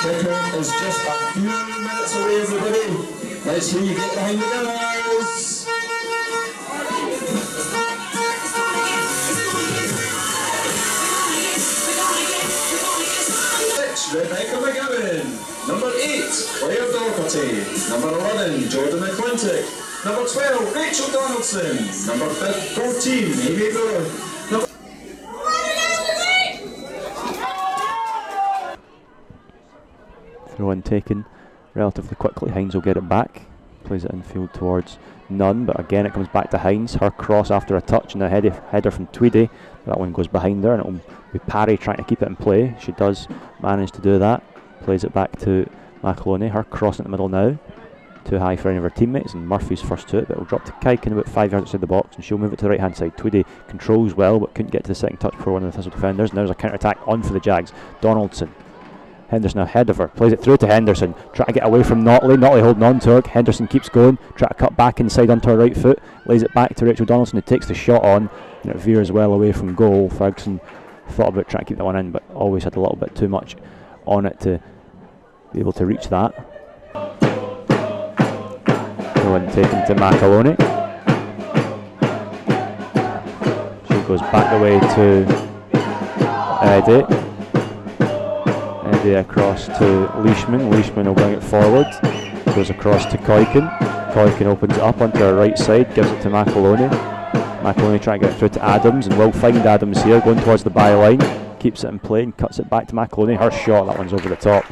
Kickoff is just a few minutes away, everybody. Let's hear you get behind the goals. Rebecca McGowan. Number 8, Claire Doherty. Number 11, Jordan McClintock. Number 12, Rachel Donaldson. Number 14, Amy Brewer. Throw in taken relatively quickly. Hinds will get it back. Plays it infield towards Nunn, but again it comes back to Hinds. Her cross after a touch and a header from Tweedy. That one goes behind her and it'll be Parry trying to keep it in play. She does manage to do that. Plays it back to McAloney. Her cross in the middle now. Too high for any of her teammates, and Murphy's first to it, but it'll drop to Kyken about 5 yards outside the box and she'll move it to the right hand side. Tweedy controls well but couldn't get to the second touch before one of the Thistle defenders. Now there's a counter attack on for the Jags. Donaldson. Henderson ahead of her, plays it through to Henderson, try to get away from Notley, Notley holding on to her, Henderson keeps going, try to cut back inside onto her right foot, lays it back to Rachel Donaldson who takes the shot on, and it veers well away from goal. Ferguson thought about trying to keep that one in, but always had a little bit too much on it to be able to reach that. The one taken to McAloney. She goes back the way to Eddie. Across to Leishman. Leishman will bring it forward. Goes across to Kyken. Kyken opens it up onto her right side, gives it to McAloney. McAloney trying to get through to Adams and will find Adams here, going towards the byline. Keeps it in play and cuts it back to McAloney. Her shot, that one's over the top.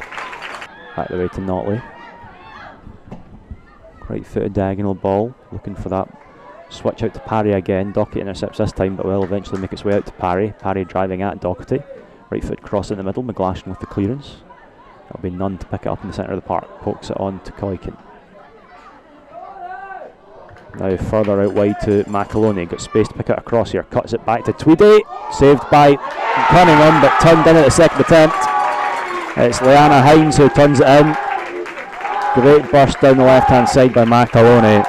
Back the way to Notley. Right footed diagonal ball, looking for that switch out to Parry again. Doherty intercepts this time, but will eventually make its way out to Parry. Parry driving at Doherty. Right foot cross in the middle, McGlashan with the clearance. That'll be Nunn to pick it up in the centre of the park. Pokes it on to Kyken. Now further out wide to McAloney. Got space to pick it across here. Cuts it back to Tweedy. Saved by Cunningham, but turned in at the second attempt. It's Leanna Hinds who turns it in. Great burst down the left hand side by McAloney.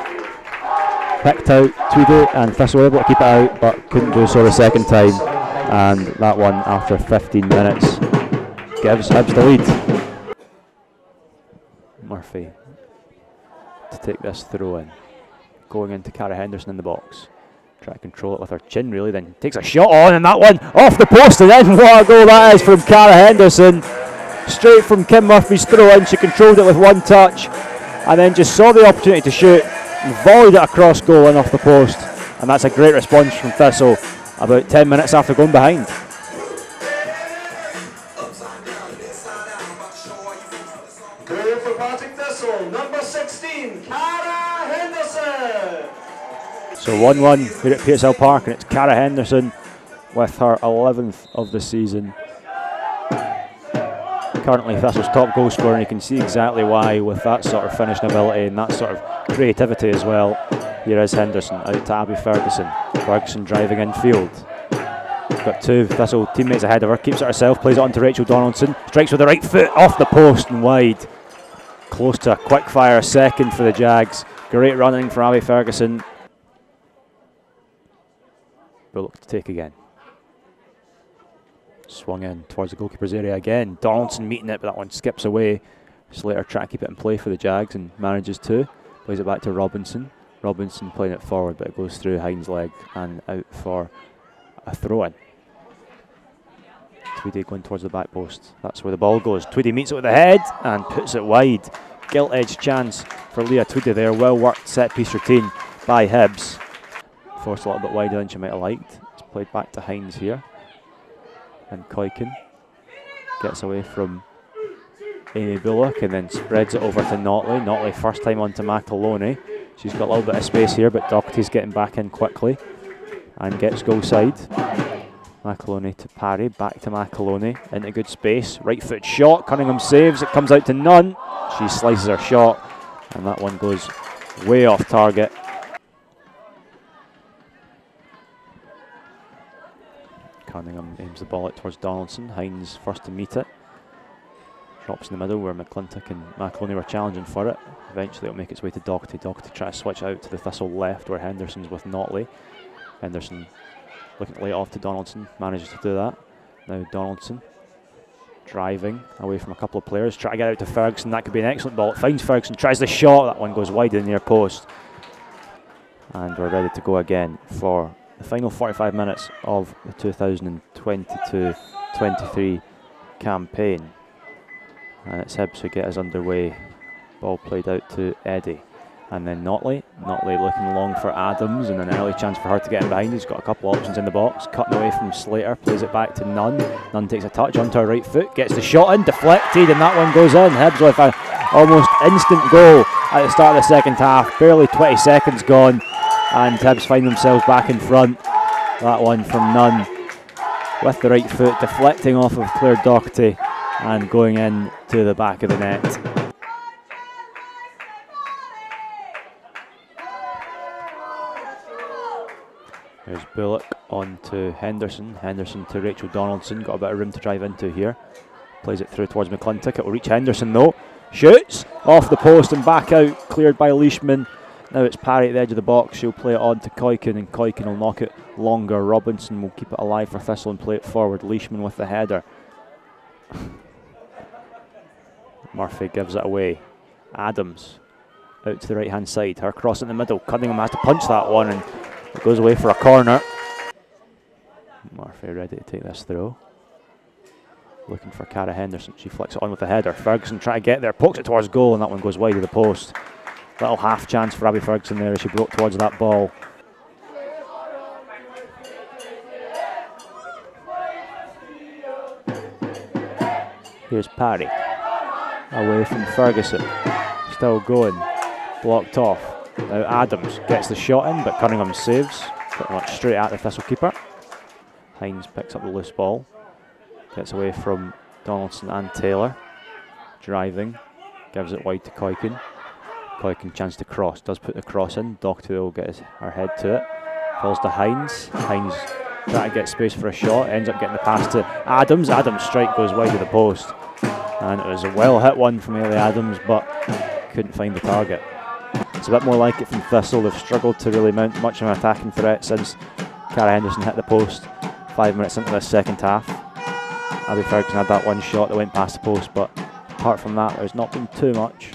Picked out Tweedy and Thistle able to keep it out, but couldn't do so the second time. And that one, after 15 minutes, gives Hibs the lead. Murphy to take this throw in. Going into Cara Henderson in the box. Try to control it with her chin, really, then takes a shot on, and that one off the post, and then what a goal that is from Cara Henderson. Straight from Kim Murphy's throw in. She controlled it with one touch, and then just saw the opportunity to shoot, and volleyed it across goal and off the post. And that's a great response from Thistle about 10 minutes after going behind. Goal for Partick Thistle, number 16, Cara Henderson. So 1-1 here at Petershill Park, and it's Cara Henderson with her 11th of the season. Currently Thistle's top goal scorer, and you can see exactly why with that sort of finishing ability and that sort of creativity as well. Here is Henderson out to Abby Ferguson. Ferguson driving infield. Got two Thistle teammates ahead of her, keeps it herself, plays it on to Rachel Donaldson. Strikes with the right foot off the post and wide. Close to a quick fire second for the Jags. Great running for Abby Ferguson. Bullock to take again. Swung in towards the goalkeeper's area again. Donaldson meeting it, but that one skips away. Slater trying to keep it in play for the Jags and manages to. Plays it back to Robinson. Robinson playing it forward, but it goes through Hinds' leg and out for a throw-in. Tweedy going towards the back post. That's where the ball goes. Tweedy meets it with the head and puts it wide. Gilt-edged chance for Leah Tweedy there. Well worked set-piece routine by Hibs. Forced a little bit wider than she might have liked. It's played back to Hinds here. And Kyken gets away from Amy Bullock and then spreads it over to Notley. Notley first time onto McAloney. She's got a little bit of space here, but Doherty's getting back in quickly and gets goal side. McAloney to Parry, back to McAloney, into good space. Right foot shot, Cunningham saves, it comes out to Nunn. She slices her shot, and that one goes way off target. Cunningham aims the ball out towards Donaldson. Hinds first to meet it. Drops in the middle where McClintock and McAloney were challenging for it. Eventually it'll make its way to Doherty. Doherty try to switch out to the Thistle left where Henderson's with Notley. Henderson looking to lay it off to Donaldson, manages to do that. Now Donaldson driving away from a couple of players, try to get out to Ferguson. That could be an excellent ball. It finds Ferguson, tries the shot. That one goes wide in the near post. And we're ready to go again for the final 45 minutes of the 2022-23 campaign. And it's Hibs who get us underway. Ball played out to Eddie. And then Notley looking long for Adams, and an early chance for her to get in behind. He's got a couple of options in the box. Cutting away from Slater, plays it back to Nunn. Nunn takes a touch onto her right foot, gets the shot in, deflected, and that one goes in. Hibs with an almost instant goal at the start of the second half. Barely 20 seconds gone, and Hibs find themselves back in front. That one from Nunn with the right foot, deflecting off of Claire Doherty and going in to the back of the net. There's Bullock on to Henderson. Henderson to Rachel Donaldson. Got a bit of room to drive into here. Plays it through towards McClintock. It will reach Henderson though. Shoots off the post and back out. Cleared by Leishman. Now it's Parry at the edge of the box. She'll play it on to Koiken, and Koiken will knock it longer. Robinson will keep it alive for Thistle and play it forward. Leishman with the header. Murphy gives it away. Adams out to the right hand side. Her cross in the middle. Cunningham has to punch that one, and it goes away for a corner. Murphy ready to take this throw. Looking for Cara Henderson. She flicks it on with the header. Ferguson trying to get there, pokes it towards goal, and that one goes wide of the post. Little half chance for Abby Ferguson there as she broke towards that ball. Here's Parry. Away from Ferguson. Still going. Blocked off. Now Adams gets the shot in, but Cunningham saves. Pretty much straight at the Thistle keeper. Hinds picks up the loose ball. Gets away from Donaldson and Taylor. Driving. Gives it wide to Koiken. Koiken chance to cross. Does put the cross in. Doherty will get her head to it. Falls to Hinds. Hinds trying to get space for a shot. Ends up getting the pass to Adams. Adams' strike goes wide of the post. And it was a well hit one from Ailey Adams, but couldn't find the target. It's a bit more like it from Thistle. They've struggled to really mount much of an attacking threat since Cara Henderson hit the post 5 minutes into the second half. Abby Ferguson had that one shot that went past the post, but apart from that, there's not been too much.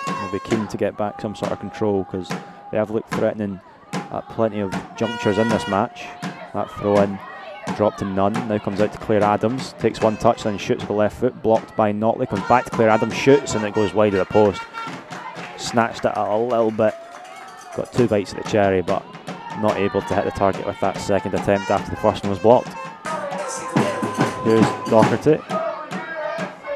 They'll be keen to get back some sort of control because they have looked threatening at plenty of junctures in this match. That throw in dropped to Nunn, now comes out to Claire Adams, takes one touch, then shoots with the left foot, blocked by Notley, comes back to Claire Adams, shoots, and it goes wide of the post. Snatched it a little bit, got 2 bites at the cherry, but not able to hit the target with that second attempt after the first one was blocked. Here's Doherty,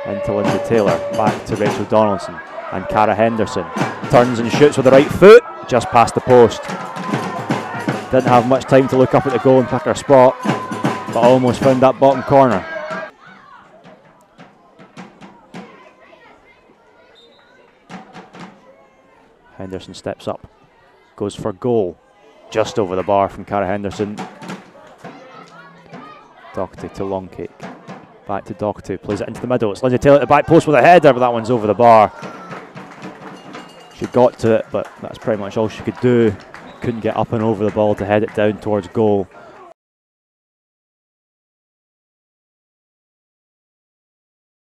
into Lindsay Taylor, back to Rachel Donaldson, and Cara Henderson turns and shoots with the right foot, just past the post. Didn't have much time to look up at the goal and pick her spot, but almost found that bottom corner. Henderson steps up, goes for goal, just over the bar from Cara Henderson. Doherty to Longcake, back to Doherty, plays it into the middle. It's Lindsay Taylor at the back post with a header, but that one's over the bar. She got to it, but that's pretty much all she could do. Couldn't get up and over the ball to head it down towards goal.